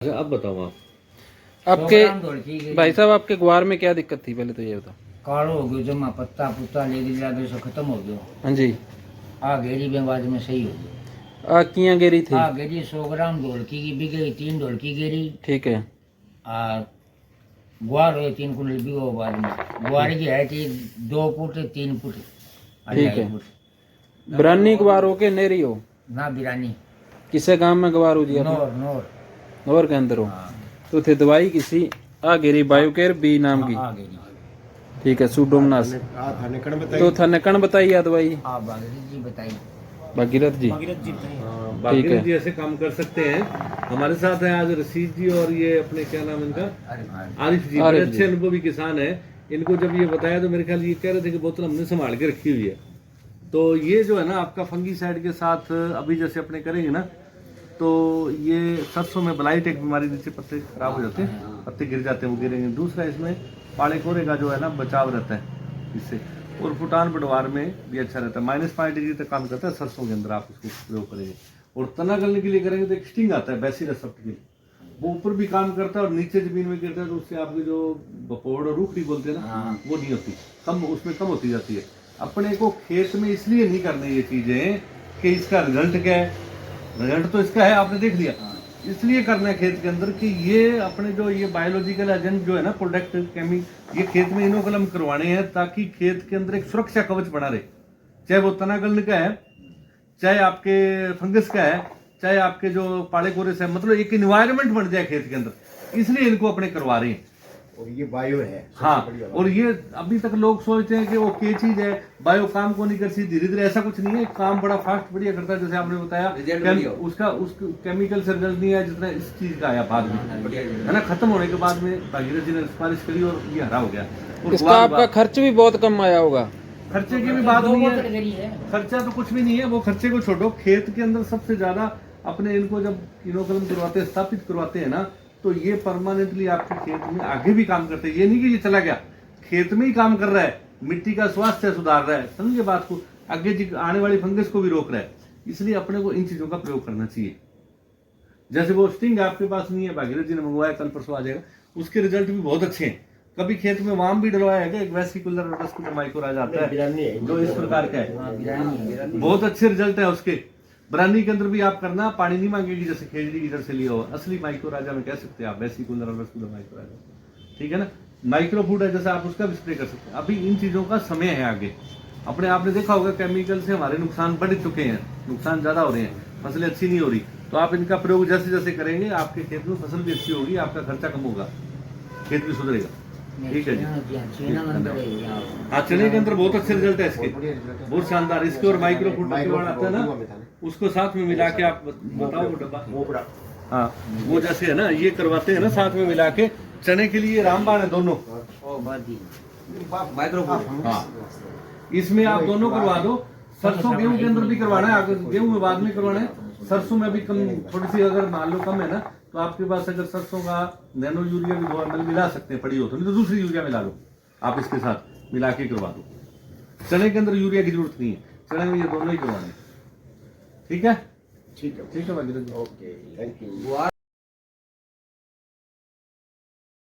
अच्छा, अब बताओ आप। आपके भाई साहब आपके ग्वार में क्या दिक्कत थी, पहले तो ये बताओ। कालो हो गयो जमा, पत्ता पुत्ता लेके जाके से खत्म हो गयो। हाँ जी। आ घेरी बेवाज में सही हो गयो। किया गेरी थी? आ घेरी 100 ग्राम ढोलकी की बिके, 3 ढोलकी घेरी। ठीक है। आ ग्वार हो 3 कुंटल बिगो बाद में। ग्वार की हाइट 2 फुट 3 फुट। ठीक है। बिरानी ग्वार हो के नेरी हो? ना बिरानी। किसे गांव में ग्वार हो जी आपने? नौर नौर नौर के अंदर हो? हाँ। तो थे दवाई किसी आ गेरी बायोकेयर बी नाम की? आ गेरी। ठीक है, सूडोमनास। तो थाने कण बताई आ दवाई? आ भागीरथ जी बताई। भागीरथ जी। भागीरथ जी ऐसे काम कर सकते हैं। हमारे साथ है आज रशीद जी और ये अपने क्या नाम इनका, आरिफ जी, बड़े अच्छे अनुभवी किसान है। इनको जब ये बताया तो मेरे ख्याल ये कह रहे थे कि बोतल हमने संभाल के रखी हुई है। तो ये जो है ना आपका फंगीसाइड के साथ अभी जैसे अपने करेंगे ना, तो ये सरसों में ब्लाइट एक बीमारी, नीचे पत्ते खराब हो जाते हैं, पत्ते गिर जाते हैं, वो गिरेंगे। दूसरा इसमें पाले कोरे का जो है ना बचाव रहता है इससे, और फुटान पटवार में भी अच्छा रहता है। -5 डिग्री तक काम करता है सरसों के अंदर, आप उसको प्रयोग करेंगे। और तना गलने के लिए करेंगे तो एक स्टिंग आता है बैसिलस सबटिलिस, वो ऊपर भी काम करता है और नीचे जमीन में गिरता है, तो उससे आपकी जो बपोड़ और रूखड़ी बोलते हैं ना, वो नहीं होती, कम उसमें कम होती जाती है। अपने को खेत में इसलिए नहीं करने ये चीजें कि इसका रिजल्ट क्या है, रिजल्ट तो इसका है आपने देख लिया, इसलिए करना है खेत के अंदर कि ये अपने जो ये बायोलॉजिकल एजेंट जो है ना, प्रोडक्ट ये खेत में इनोकुलम करवाने हैं, ताकि खेत के अंदर एक सुरक्षा कवच बना रहे। चाहे वो तनागलन का है, चाहे आपके फंगस का है, चाहे आपके जो पाड़े कोरे से, मतलब एक इन्वायरमेंट बन जाए खेत के अंदर, इसलिए इनको अपने करवा रहे हैं। और ये बायो है। हाँ, और ये अभी तक लोग सोचते हैं कि वो क्या चीज है, बायो काम को नहीं करती, धीरे धीरे ऐसा कुछ नहीं है, काम बड़ा फास्ट बढ़िया करता है। जैसे आपने बताया उसका केमिकल से रिजल्ट नहीं है जितना इस चीज का आया बाद में, है ना, खत्म होने के बाद में भागीरथ जी ने सिफारिश करी और ये हरा हो गया। इसका आपका खर्च भी बहुत कम आया होगा? खर्चे की भी बात नहीं है, खर्चा तो कुछ भी नहीं है, वो खर्चे को छोड़ो। खेत के अंदर सबसे ज्यादा अपने इनको जब इनोकुलम करवाते हैं, स्थापित करवाते हैं ना, तो ये परमानेंटली आपके खेत में आगे भी काम करते हैं। ये नहीं कि ये चला गया, खेत में ही काम कर रहा है, मिट्टी का स्वास्थ्य सुधार रहा है, समझिए बात को, आगे आने वाली फंगस को भी रोक रहा है। इसलिए अपने को इन चीजों का प्रयोग करना चाहिए। जैसे वो स्टिंग आपके पास नहीं है, भागीरथ जी ने मंगवाया, कल परसों आ जाएगा, उसके रिजल्ट भी बहुत अच्छे हैं। कभी खेत में वाम भी डलवाया है, एक वेसिकुलर माइक्रोराज आता है जो इस प्रकार का है, बहुत अच्छे रिजल्ट है उसके। बरानी के अंदर भी आप करना, पानी नहीं मांगेगी, जैसे खेजड़ी की जड़ से लिया हो, असली माइक्रो राजा में कह सकते हैं आप, वेसिकुलर माइक्रो राजा, ठीक है ना। माइक्रो फूड है जैसे, आप उसका भी स्प्रे कर सकते हैं। अभी इन चीजों का समय है आगे। अपने आपने देखा होगा केमिकल से हमारे नुकसान बढ़ चुके हैं, नुकसान ज्यादा हो रहे हैं, फसलें अच्छी नहीं हो रही। तो आप इनका प्रयोग जैसे जैसे करेंगे, आपके खेत में फसल भी अच्छी होगी, आपका खर्चा कम होगा, खेत भी सुधरेगा। ठीक है जी। हाँ, चने के अंदर बहुत अच्छे रिजल्ट है इसके, बहुत शानदार। इसके और माइक्रो फूड आता है ना, उसको साथ में मिला के आप बताओ वो डब्बा। हाँ, वो जैसे है ना, ये करवाते हैं ना साथ में मिला के, चने के लिए रामबाण है दोनों, माइक्रो फूड। हाँ, इसमें आप दोनों करवा दो। सरसों गेहूं के अंदर भी करवाना है, गेहूं में बाद में करवाना है, सरसों में भी कम थोड़ी सी अगर मान लो कम है ना, तो आपके पास अगर सरसों का नैनो यूरिया भी 2 ml मिला सकते हैं, पड़ी हो तो, नहीं तो दूसरी यूरिया मिला लो, आप इसके साथ मिला के करवा दो। चने के अंदर यूरिया की जरूरत नहीं है, चने में ये दोनों ही करवाने। ठीक है, ठीक है भागीरथ जी, ओके, थैंक यू।